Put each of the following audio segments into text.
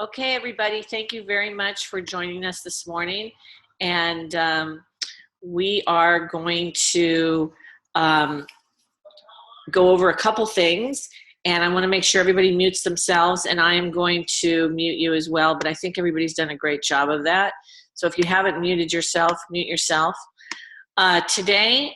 Okay, everybody, thank you very much for joining us this morning. And we are going to um, go over a couple things. And I want to make sure everybody mutes themselves. And I am going to mute you as well. But I think everybody's done a great job of that. So if you haven't muted yourself, mute yourself. Today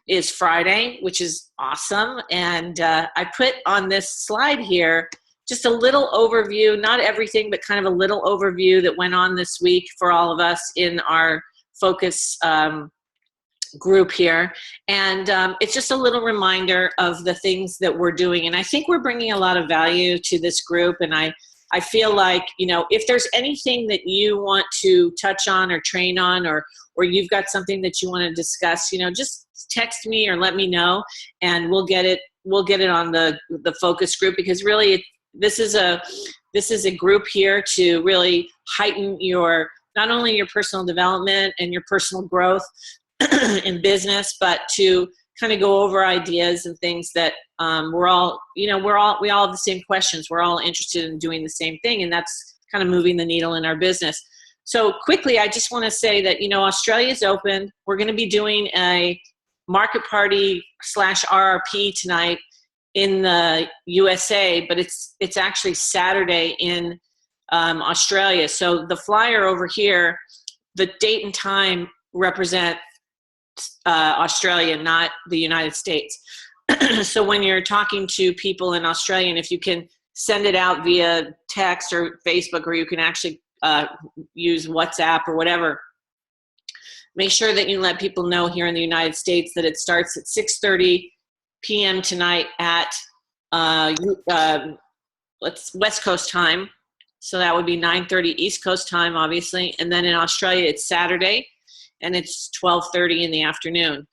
is Friday, which is awesome. And I put on this slide here just a little overview, not everything, but kind of a little overview that went on this week for all of us in our focus group here. And it's just a little reminder of the things that we're doing. And I think we're bringing a lot of value to this group. And I feel like, if there's anything that you want to touch on or train on, or you've got something that you want to discuss, just text me or let me know, and we'll get it on the focus group, because really this is a group here to really heighten not only your personal development and your personal growth in business, but to kind of go over ideas and things that we all have the same questions. We're all interested in doing the same thing, and that's kind of moving the needle in our business. So quickly, I just want to say that, Australia's open. We're going to be doing a market party / RRP tonight in the USA, but it's actually Saturday in Australia. So the flyer over here, the date and time represent Australia, not the United States. So when you're talking to people in Australia, and if you can send it out via text or Facebook, or you can actually use WhatsApp or whatever, make sure that you let people know here in the United States that it starts at 6:30 p.m. tonight at West Coast time. So that would be 9:30 East Coast time, obviously. And then in Australia, it's Saturday, and it's 12:30 in the afternoon.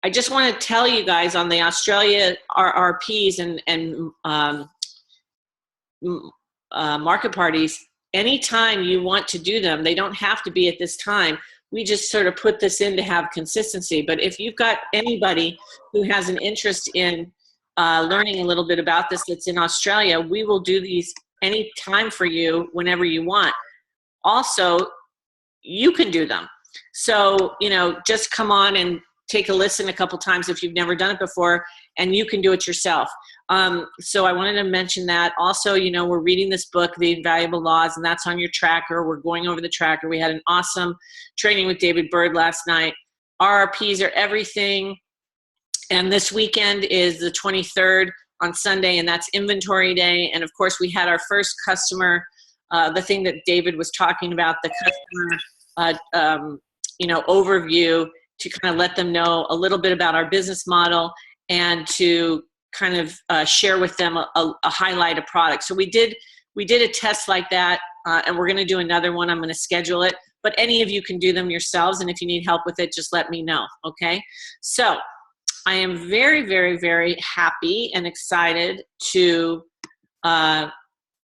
I just want to tell you guys on the Australia RRPs and market parties, anytime you want to do them, they don't have to be at this time. We just sort of put this in to have consistency. But if you've got anybody who has an interest in learning a little bit about this that's in Australia, we will do these any time for you whenever you want. Also, you can do them. So, just come on and take a listen a couple times if you've never done it before, and you can do it yourself. So I wanted to mention that. Also, we're reading this book, The Invaluable Laws, and that's on your tracker. We're going over the tracker. We had an awesome training with David Bird last night. RRPs are everything. And this weekend is the 23rd on Sunday, and that's inventory day. And of course, we had our first customer, the thing that David was talking about, the customer overview, to kind of let them know a little bit about our business model, and to kind of share with them a highlight of product. So we did a test like that, and we're going to do another one. I'm going to schedule it, but any of you can do them yourselves. And if you need help with it, just let me know. Okay. So I am very, very, very happy and excited to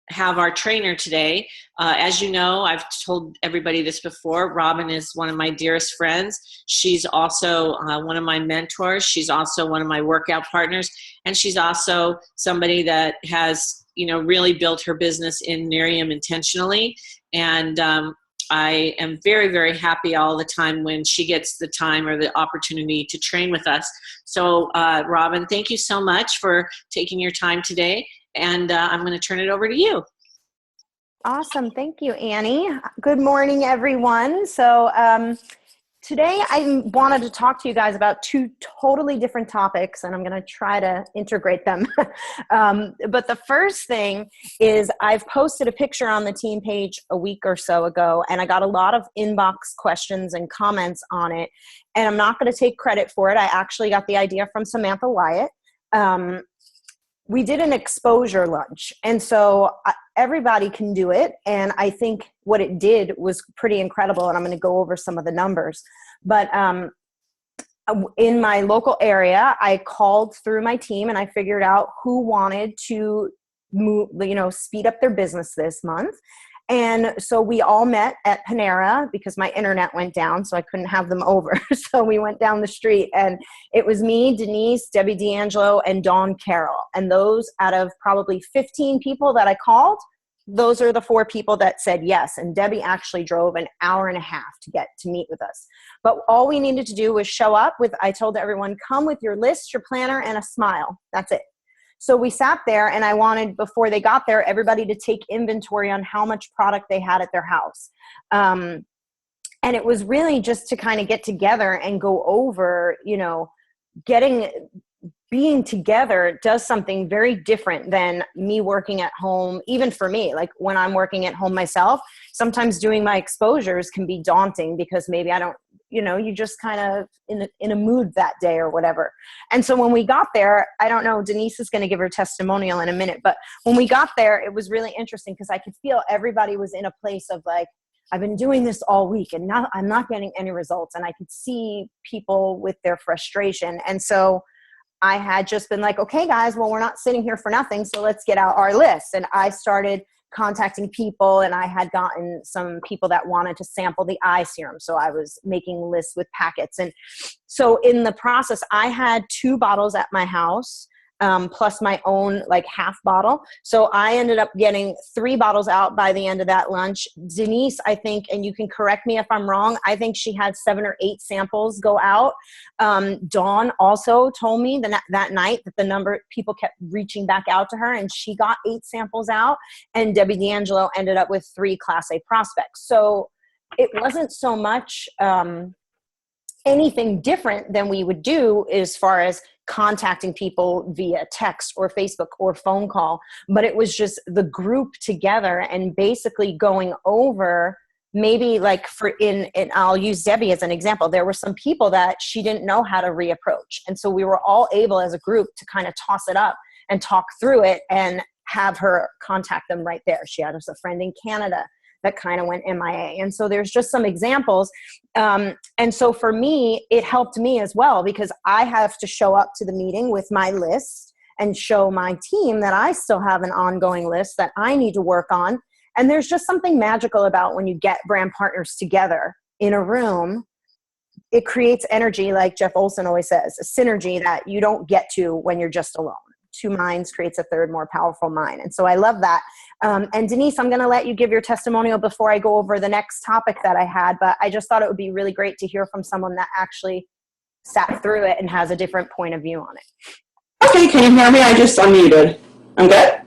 have our trainer today. As you know, I've told everybody this before, Robin is one of my dearest friends. She's also one of my mentors. She's also one of my workout partners. And she's also somebody that has, really built her business in Miriam intentionally. And I am very, very happy all the time when she gets the time or the opportunity to train with us. So Robin, thank you so much for taking your time today. And I'm going to turn it over to you. Awesome. Thank you, Annie. Good morning, everyone. So today I wanted to talk to you guys about two totally different topics, and I'm going to try to integrate them. But the first thing is I've posted a picture on the team page a week or so ago, and I got a lot of inbox questions and comments on it. And I'm not going to take credit for it. I actually got the idea from Samantha Wyatt. We did an exposure lunch, and so everybody can do it. And I think what it did was pretty incredible, and I'm going to go over some of the numbers. But in my local area, I called through my team, and I figured out who wanted to move, speed up their business this month. And so we all met at Panera because my internet went down, so I couldn't have them over. So we went down the street, and it was me, Denise, Debbie D'Angelo, and Dawn Carroll. And those, out of probably 15 people that I called, those are the 4 people that said yes. And Debbie actually drove an hour and a half to get to meet with us. But all we needed to do was show up with, I told everyone, come with your list, your planner, and a smile. That's it. So we sat there, and I wanted, before they got there, everybody to take inventory on how much product they had at their house. And it was really just to kind of get together and go over, you know, being together does something very different than me working at home. Even for me, like when I'm working at home myself, sometimes doing my exposures can be daunting because maybe I don't, you know, you just kind of in a mood that day or whatever. And so when we got there, I don't know, Denise is going to give her testimonial in a minute, but when we got there, it was really interesting because I could feel everybody was in a place of like, I've been doing this all week and now I'm not getting any results. And I could see people with their frustration. And so I had just been like, okay, guys, well, we're not sitting here for nothing. So let's get out our list. And I started contacting people, and I had gotten some people that wanted to sample the eye serum. So I was making lists with packets. And so in the process, I had 2 bottles at my house, plus my own like half bottle. So I ended up getting 3 bottles out by the end of that lunch. Denise, I think, and you can correct me if I'm wrong, I think she had 7 or 8 samples go out. Dawn also told me that night that the number people kept reaching back out to her, and she got 8 samples out. And Debbie D'Angelo ended up with 3 Class A prospects. So it wasn't so much anything different than we would do as far as contacting people via text or Facebook or phone call, but it was just the group together and basically going over maybe like and I'll use Debbie as an example. There were some people that she didn't know how to reapproach. And so we were all able as a group to kind of toss it up and talk through it and have her contact them right there. She had us a friend in Canada that kind of went MIA. And so there's just some examples. And so for me, it helped me as well because I have to show up to the meeting with my list and show my team that I still have an ongoing list that I need to work on. And there's just something magical about when you get brand partners together in a room. It creates energy, like Jeff Olson always says, a synergy that you don't get to when you're just alone. 2 minds creates a third more powerful mind. And so I love that. And Denise, I'm going to let you give your testimonial before I go over the next topic that I had, but I just thought it would be really great to hear from someone that actually sat through it and has a different point of view on it. Okay, can you hear me? I just unmuted. I'm good?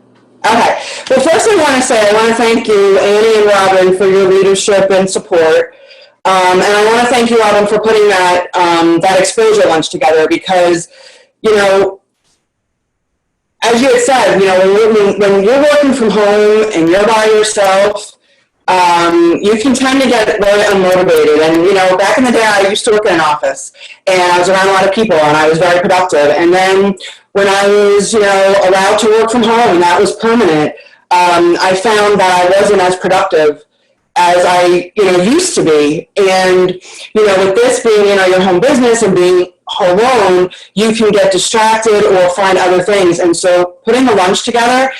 Okay. Well, first I want to thank you, Annie and Robin, for your leadership and support. And I want to thank you, Robin, for putting that exposure lunch together because, you know, as you had said, you know, when you're working from home and you're by yourself, you can tend to get very unmotivated. And, you know, back in the day, I used to work in an office, and I was around a lot of people, and I was very productive. And then when I was, you know, allowed to work from home, and that was permanent, I found that I wasn't as productive as I, you know, used to be. And, you know, with this being, you know, your home business and being alone, you can get distracted or find other things. And so putting the lunch together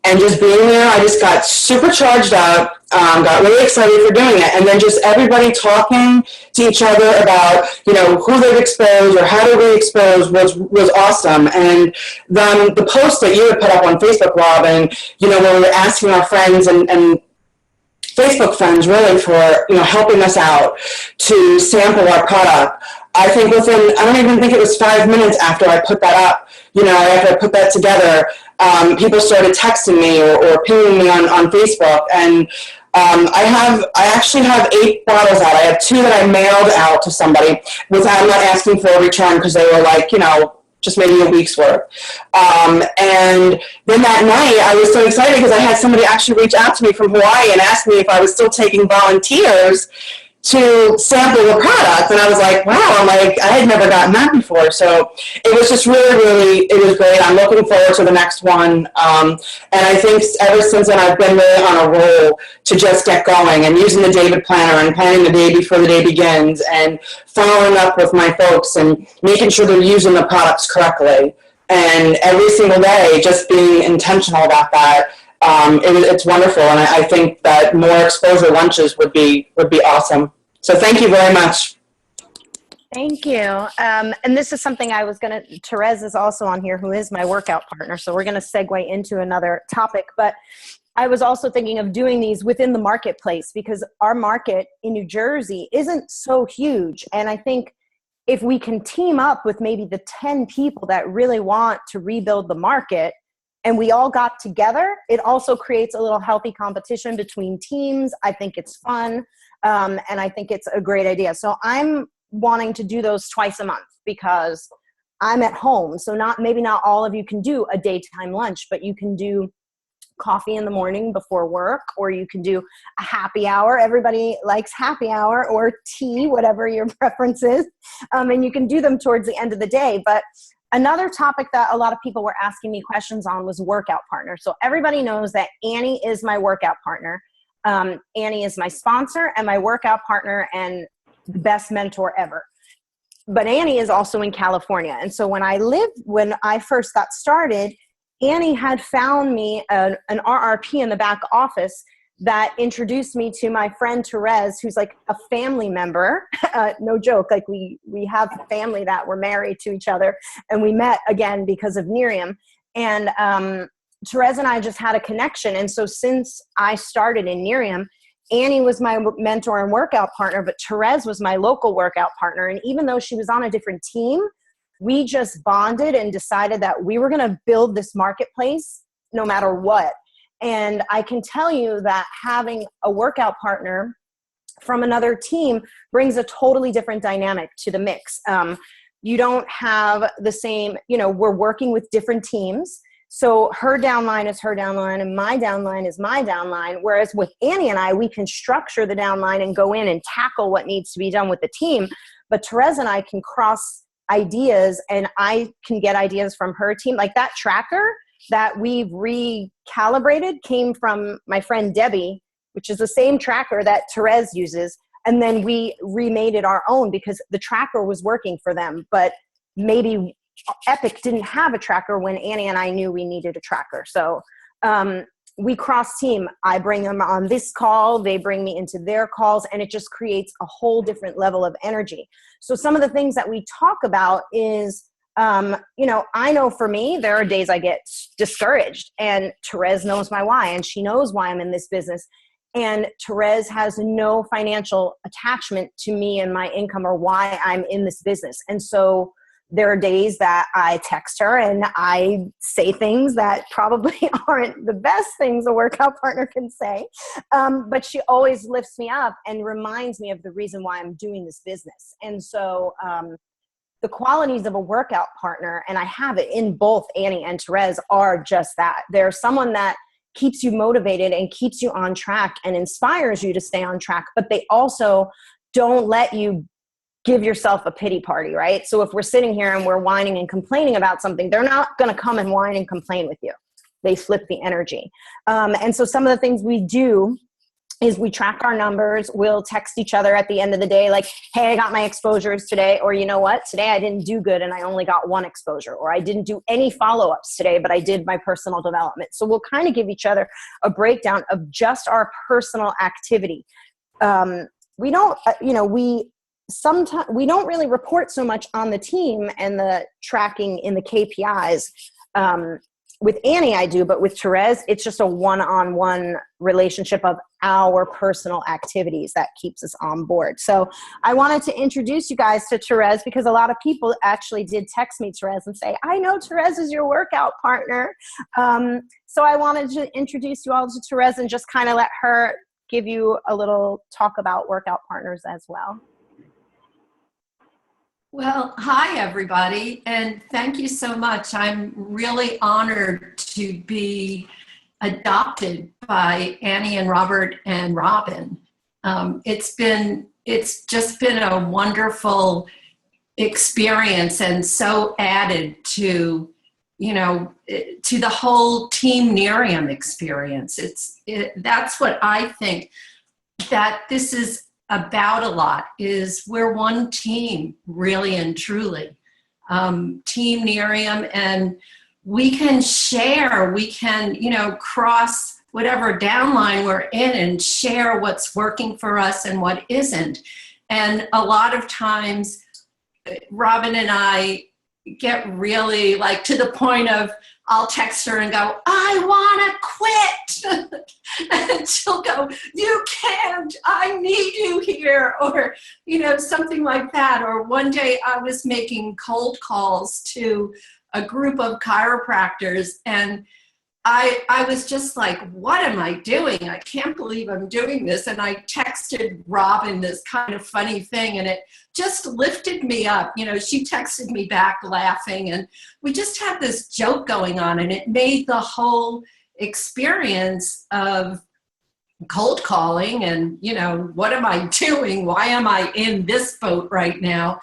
and just being there, I just got super charged up, got really excited for doing it. And then just everybody talking to each other about, you know, who they've exposed or how to re-expose was awesome. And then the post that you had put up on Facebook, Robin, you know, where we were asking our friends and Facebook friends really for, you know, helping us out to sample our product. I think I don't even think it was 5 minutes after I put that up, you know, after I put that together, people started texting me or pinging me on Facebook. And I actually have 8 bottles out. I have 2 that I mailed out to somebody without not asking for a return because they were like, you know, just maybe a week's worth. And then that night I was so excited because I had somebody actually reach out to me from Hawaii and ask me if I was still taking volunteers to sample the product. And I was like, wow, I had never gotten that before. So it was just really, it was great. I'm looking forward to the next one. And I think ever since then, I've been really on a roll to just get going and using the David Planner and planning the day before the day begins and following up with my folks and making sure they're using the products correctly. And every single day, just being intentional about that. It's wonderful, and I think that more exposure lunches would be awesome. So thank you very much. Thank you. And this is something I was going to, Therese is also on here, who is my workout partner. So we're going to segue into another topic. But I was also thinking of doing these within the marketplace, because our market in New Jersey isn't so huge. And I think if we can team up with maybe the 10 people that really want to rebuild the market, and we all got together, it also creates a little healthy competition between teams. I think it's fun. And I think it's a great idea. So I'm wanting to do those twice a month because I'm at home. So maybe not all of you can do a daytime lunch, but you can do coffee in the morning before work, or you can do a happy hour. Everybody likes happy hour, or tea, whatever your preference is. And you can do them towards the end of the day. But another topic that a lot of people were asking me questions on was workout partner. So everybody knows that Annie is my workout partner. Annie is my sponsor and my workout partner and the best mentor ever. But Annie is also in California. And so when I first got started, Annie had found me an RRP in the back office that introduced me to my friend Therese, who's like a family member. No joke, like we have family that were married to each other, and we met again because of Miriam. And Therese and I just had a connection. And so since I started in Miriam, Annie was my mentor and workout partner, but Therese was my local workout partner. And even though she was on a different team, we just bonded and decided that we were going to build this marketplace no matter what. And I can tell you that having a workout partner from another team brings a totally different dynamic to the mix. You don't have the same, we're working with different teams. So her downline is her downline and my downline is my downline. Whereas with Annie and I, we can structure the downline and go in and tackle what needs to be done with the team. But Therese and I can cross ideas, and I can get ideas from her team. Like that tracker that we've recalibrated came from my friend Debbie, which is the same tracker that Therese uses. And then we remade it our own because the tracker was working for them. But maybe Epic didn't have a tracker when Annie and I knew we needed a tracker. So we cross team. I bring them on this call, they bring me into their calls, and it just creates a whole different level of energy. So some of the things that we talk about is, I know for me, there are days I get discouraged, and Therese knows my why, and she knows why I'm in this business. And Therese has no financial attachment to me and my income or why I'm in this business. And so there are days that I text her and I say things that probably aren't the best things a workout partner can say. But she always lifts me up and reminds me of the reason why I'm doing this business. And so the qualities of a workout partner, and I have it in both Annie and Therese, are just that. They're someone that keeps you motivated and keeps you on track and inspires you to stay on track, but they also don't let you give yourself a pity party, right? So if we're sitting here and we're whining and complaining about something, they're not going to come and whine and complain with you. They flip the energy. And so some of the things we do is we track our numbers. We'll text each other at the end of the day, like, hey, I got my exposures today. Or you know what? Today I didn't do good and I only got one exposure. Or I didn't do any follow-ups today, but I did my personal development. So we'll kind of give each other a breakdown of just our personal activity. We don't, sometimes we don't really report so much on the team and the tracking in the KPIs. With Annie, I do, but with Therese, it's just a one-on-one relationship of our personal activities that keeps us on board. So I wanted to introduce you guys to Therese because a lot of people actually did text me, Therese, and say, I know Therese is your workout partner. So I wanted to introduce you all to Therese and just kind of let her give you a little talk about workout partners as well. Well, hi, everybody, and thank you so much. I'm really honored to be adopted by Annie and Robert and Robin. It's just been a wonderful experience and so added to, to the whole Team Miriam experience. That's what I think that this is about a lot, is we're one team, really and truly. Team Miriam, and we can share, we can, cross whatever downline we're in and share what's working for us and what isn't. And a lot of times, Robin and I get really to the point of, I'll text her and go, I want to quit. And she'll go, you can't, I need you here. Or, something like that. Or one day I was making cold calls to a group of chiropractors, and I was just like, what am I doing? I can't believe I'm doing this. And I texted Robin this kind of funny thing, and it just lifted me up. She texted me back laughing, and we just had this joke going on, and it made the whole experience of cold calling and, what am I doing? Why am I in this boat right now?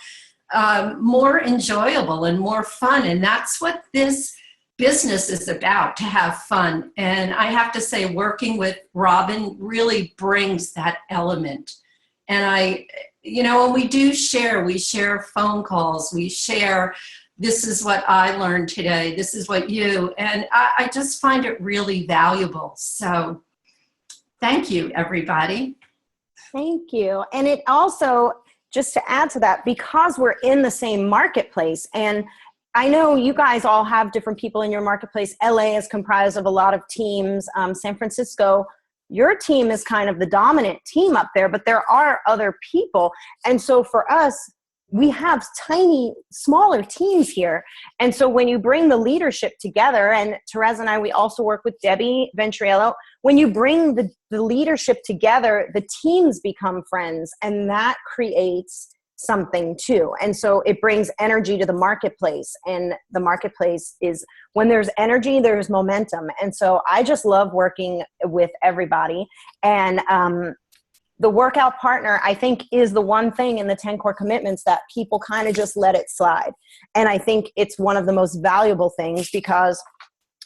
More enjoyable and more fun. And that's what this business is about, to have fun. And I have to say, working with Robin really brings that element. And when we share phone calls, we share, this is what I learned today, this is what and I just find it really valuable. So thank you, everybody. Thank you. And it also, just to add to that, because we're in the same marketplace, and I know you guys all have different people in your marketplace. LA is comprised of a lot of teams. San Francisco, your team is kind of the dominant team up there, but there are other people. And so for us, we have tiny, smaller teams here. And so when you bring the leadership together, and Therese and I, we also work with Debbie Ventriello, when you bring the leadership together, the teams become friends, and that creates something too. And so it brings energy to the marketplace, and the marketplace is, when there's energy, there's momentum. And so I just love working with everybody. And the workout partner, I think, is the one thing in the 10 core commitments that people kind of just let it slide. And I think it's one of the most valuable things, because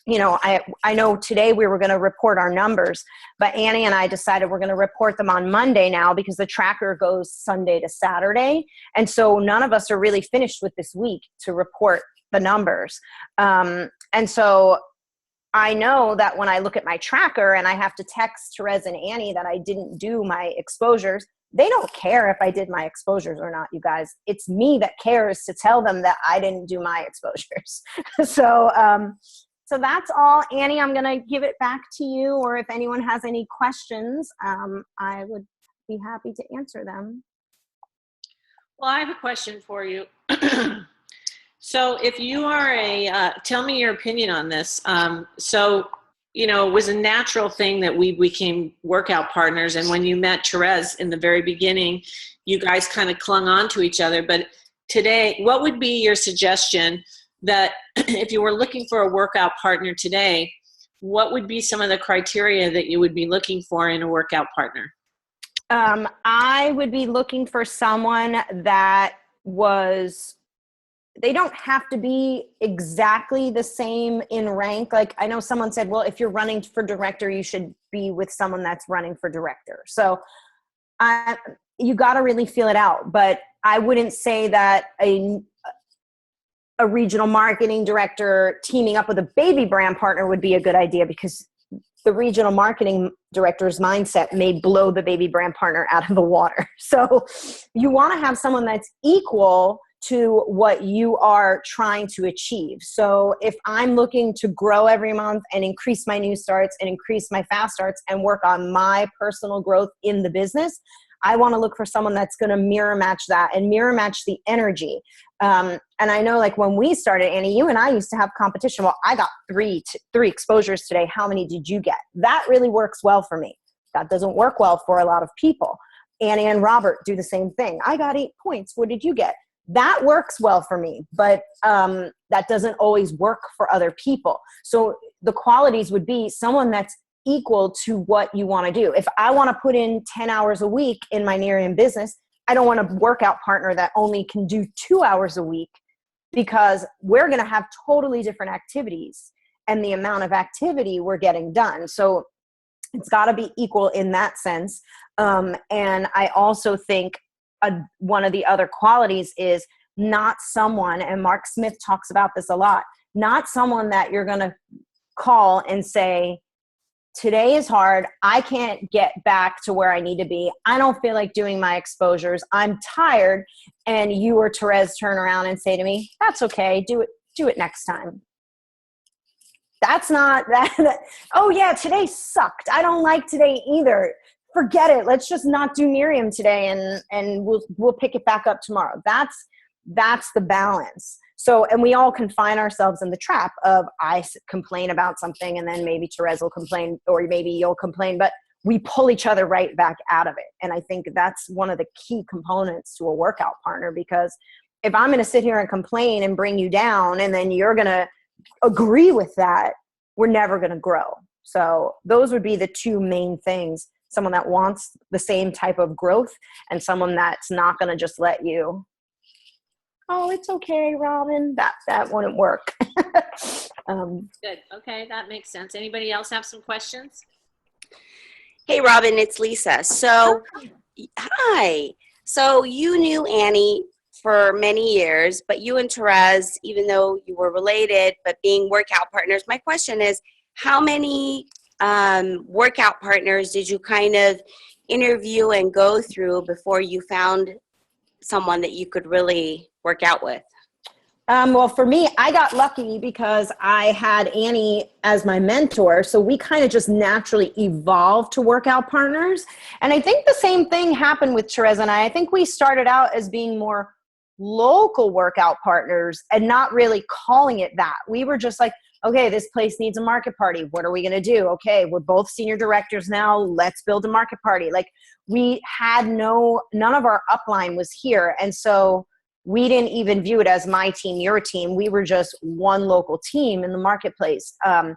I know today we were going to report our numbers, but Annie and I decided we're going to report them on Monday now, because the tracker goes Sunday to Saturday. And so none of us are really finished with this week to report the numbers. And so I know that when I look at my tracker and I have to text Therese and Annie that I didn't do my exposures, they don't care if I did my exposures or not, you guys. It's me that cares to tell them that I didn't do my exposures. So that's all. Annie, I'm going to give it back to you, or if anyone has any questions, I would be happy to answer them. Well, I have a question for you. So if you are tell me your opinion on this. It was a natural thing that we became workout partners. And when you met Therese in the very beginning, you guys kind of clung on to each other. But today, what would be your suggestion that if you were looking for a workout partner today, what would be some of the criteria that you would be looking for in a workout partner? I would be looking for someone that they don't have to be exactly the same in rank. Like, I know someone said, well, if you're running for director, you should be with someone that's running for director. So you got to really feel it out. But I wouldn't say that a regional marketing director teaming up with a baby brand partner would be a good idea, because the regional marketing director's mindset may blow the baby brand partner out of the water. So you want to have someone that's equal to what you are trying to achieve. So if I'm looking to grow every month and increase my new starts and increase my fast starts and work on my personal growth in the business, I want to look for someone that's going to mirror match that and mirror match the energy. And I know, like, when we started, Annie, you and I used to have competition. Well, I got three exposures today. How many did you get? That really works well for me. That doesn't work well for a lot of people. Annie and Robert do the same thing. I got 8 points. What did you get? That works well for me, but that doesn't always work for other people. So the qualities would be someone that's equal to what you want to do. If I want to put in 10 hours a week in my Nerium business, I don't want a workout partner that only can do 2 hours a week, because we're going to have totally different activities and the amount of activity we're getting done. So it's got to be equal in that sense. And I also think one of the other qualities is not someone, and Mark Smith talks about this a lot, not someone that you're going to call and say, today is hard. I can't get back to where I need to be. I don't feel like doing my exposures. I'm tired. And you or Therese turn around and say to me, that's okay. Do it next time. That's not that. Oh yeah, today sucked. I don't like today either. Forget it. Let's just not do Miriam today, and we'll pick it back up tomorrow. That's the balance. So, and we all can find ourselves in the trap of complain about something, and then maybe Therese will complain, or maybe you'll complain, but we pull each other right back out of it. And I think that's one of the key components to a workout partner, because if I'm going to sit here and complain and bring you down, and then you're going to agree with that, we're never going to grow. So those would be the two main things: someone that wants the same type of growth, and someone that's not going to just let you, oh, it's okay, Robin. That wouldn't work. Good. Okay, that makes sense. Anybody else have some questions? Hey, Robin, it's Lisa. So, hi. So you knew Annie for many years, but you and Therese, even though you were related, but being workout partners, my question is, how many workout partners did you kind of interview and go through before you found someone that you could really work out with? Well, for me, I got lucky because I had Annie as my mentor. So we kind of just naturally evolved to workout partners. And I think the same thing happened with Therese and I. I think we started out as being more local workout partners and not really calling it that. We were just like, okay, this place needs a market party. What are we going to do? Okay, we're both senior directors now. Let's build a market party. Like, we had none of our upline was here. And so we didn't even view it as my team, your team. We were just one local team in the marketplace. And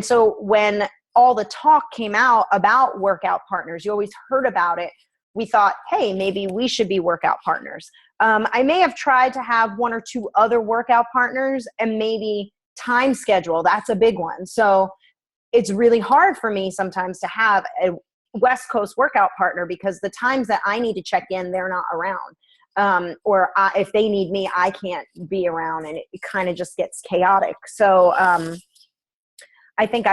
so when all the talk came out about workout partners, you always heard about it. We thought, hey, maybe we should be workout partners. I may have tried to have one or two other workout partners, and maybe time schedule. That's a big one. So it's really hard for me sometimes to have a West Coast workout partner, because the times that I need to check in, they're not around. If they need me, I can't be around, and it kind of just gets chaotic. So I think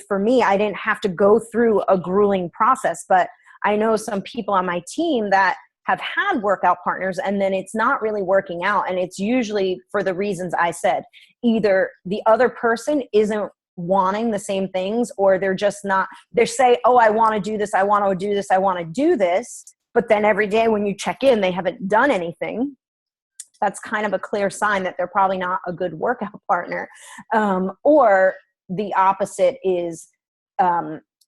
for me, I didn't have to go through a grueling process, but I know some people on my team that have had workout partners, and then it's not really working out. And it's usually for the reasons I said. Either the other person isn't wanting the same things, or they're just not, they say, oh, I want to do this. I want to do this. I want to do this. But then every day when you check in, they haven't done anything. That's kind of a clear sign that they're probably not a good workout partner. Or the opposite is,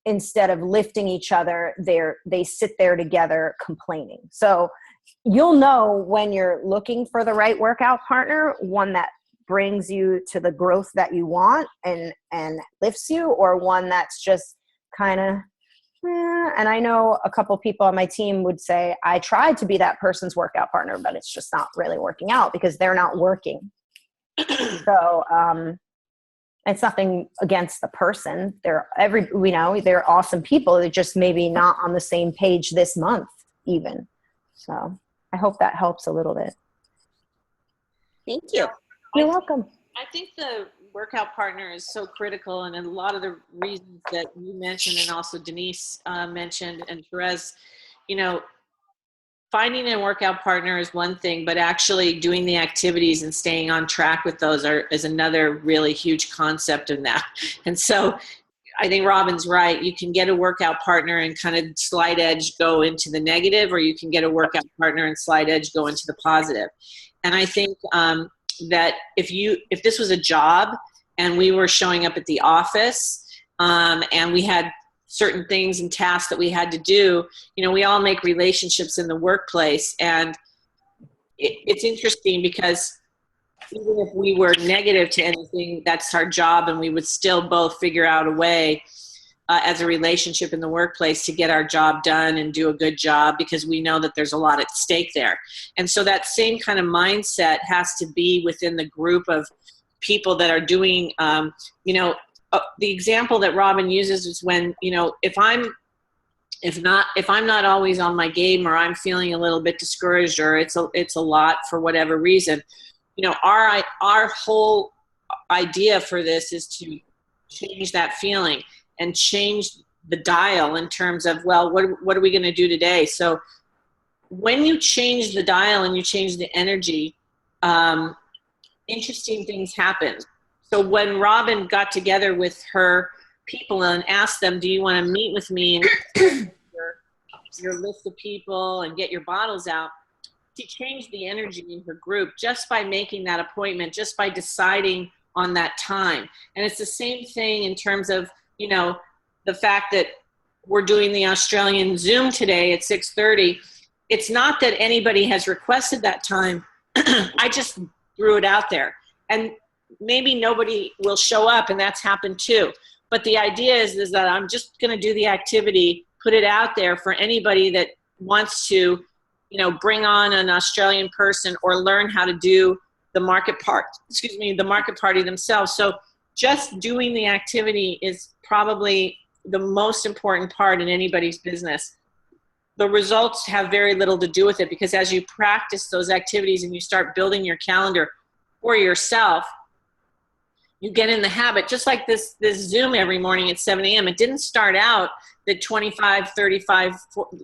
instead of lifting each other, they sit there together complaining. So you'll know when you're looking for the right workout partner, one that brings you to the growth that you want and lifts you, or one that's just kind of, and I know a couple people on my team would say, I tried to be that person's workout partner, but it's just not really working out because they're not working. So it's nothing against the person. They're awesome people. They're just maybe not on the same page this month even. So I hope that helps a little bit. Thank you. You're welcome. I think the workout partner is so critical, and a lot of the reasons that you mentioned, and also Denise mentioned, and Therese, finding a workout partner is one thing, but actually doing the activities and staying on track with those is another really huge concept in that. And so I think Robin's right. You can get a workout partner and kind of slight edge go into the negative, or you can get a workout partner and slight edge go into the positive. And I think that if this was a job and we were showing up at the office and we had certain things and tasks that we had to do, we all make relationships in the workplace. And it's interesting because even if we were negative to anything, that's our job, and we would still both figure out a way as a relationship in the workplace to get our job done and do a good job, because we know that there's a lot at stake there. And so that same kind of mindset has to be within the group of people that are doing, the example that Robin uses is when, if I'm not always on my game, or I'm feeling a little bit discouraged, or it's a lot for whatever reason, our whole idea for this is to change that feeling and change the dial in terms of, well, what are we going to do today? So when you change the dial and you change the energy, interesting things happen. So when Robin got together with her people and asked them, do you want to meet with me and your list of people and get your bottles out, she changed the energy in her group just by making that appointment, just by deciding on that time. And it's the same thing in terms of, you know, the fact that we're doing the Australian Zoom today at 6:30. It's not that anybody has requested that time. I just threw it out there. And maybe nobody will show up, and that's happened too. But the idea is that I'm just going to do the activity, put it out there for anybody that wants to, you know, bring on an Australian person or learn how to do the market party themselves. So just doing the activity is probably the most important part in anybody's business. The results have very little to do with it, because as you practice those activities and you start building your calendar for yourself, you get in the habit, just like this Zoom every morning at 7 a.m. It didn't start out that 25, 35,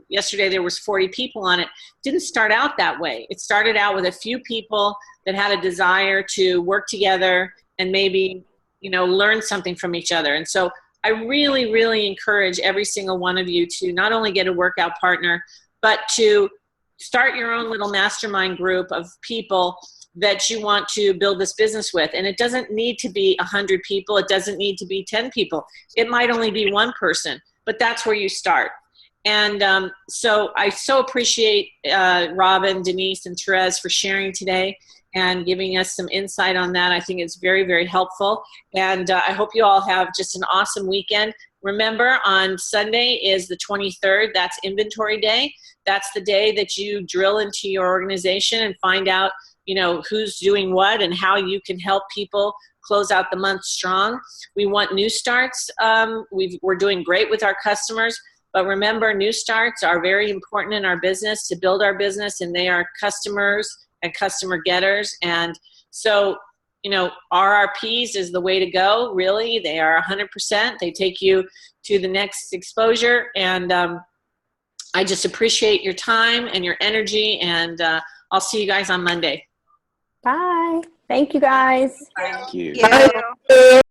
yesterday there was 40 people on it. Didn't start out that way. It started out with a few people that had a desire to work together and maybe, you know, learn something from each other. And so I really, really encourage every single one of you to not only get a workout partner, but to start your own little mastermind group of people that you want to build this business with. And it doesn't need to be 100 people. It doesn't need to be 10 people. It might only be one person, but that's where you start. And so I so appreciate Robin, Denise, and Therese for sharing today and giving us some insight on that. I think it's very, very helpful. And I hope you all have just an awesome weekend. Remember, on Sunday is the 23rd. That's inventory day. That's the day that you drill into your organization and find out, you know, who's doing what and how you can help people close out the month strong. We want new starts. We're doing great with our customers, but remember, new starts are very important in our business to build our business, and they are customers and customer getters. And so, you know, RRPs is the way to go, really. They are 100%. They take you to the next exposure. And I just appreciate your time and your energy, and I'll see you guys on Monday. Bye. Thank you, guys. Thank you. Bye.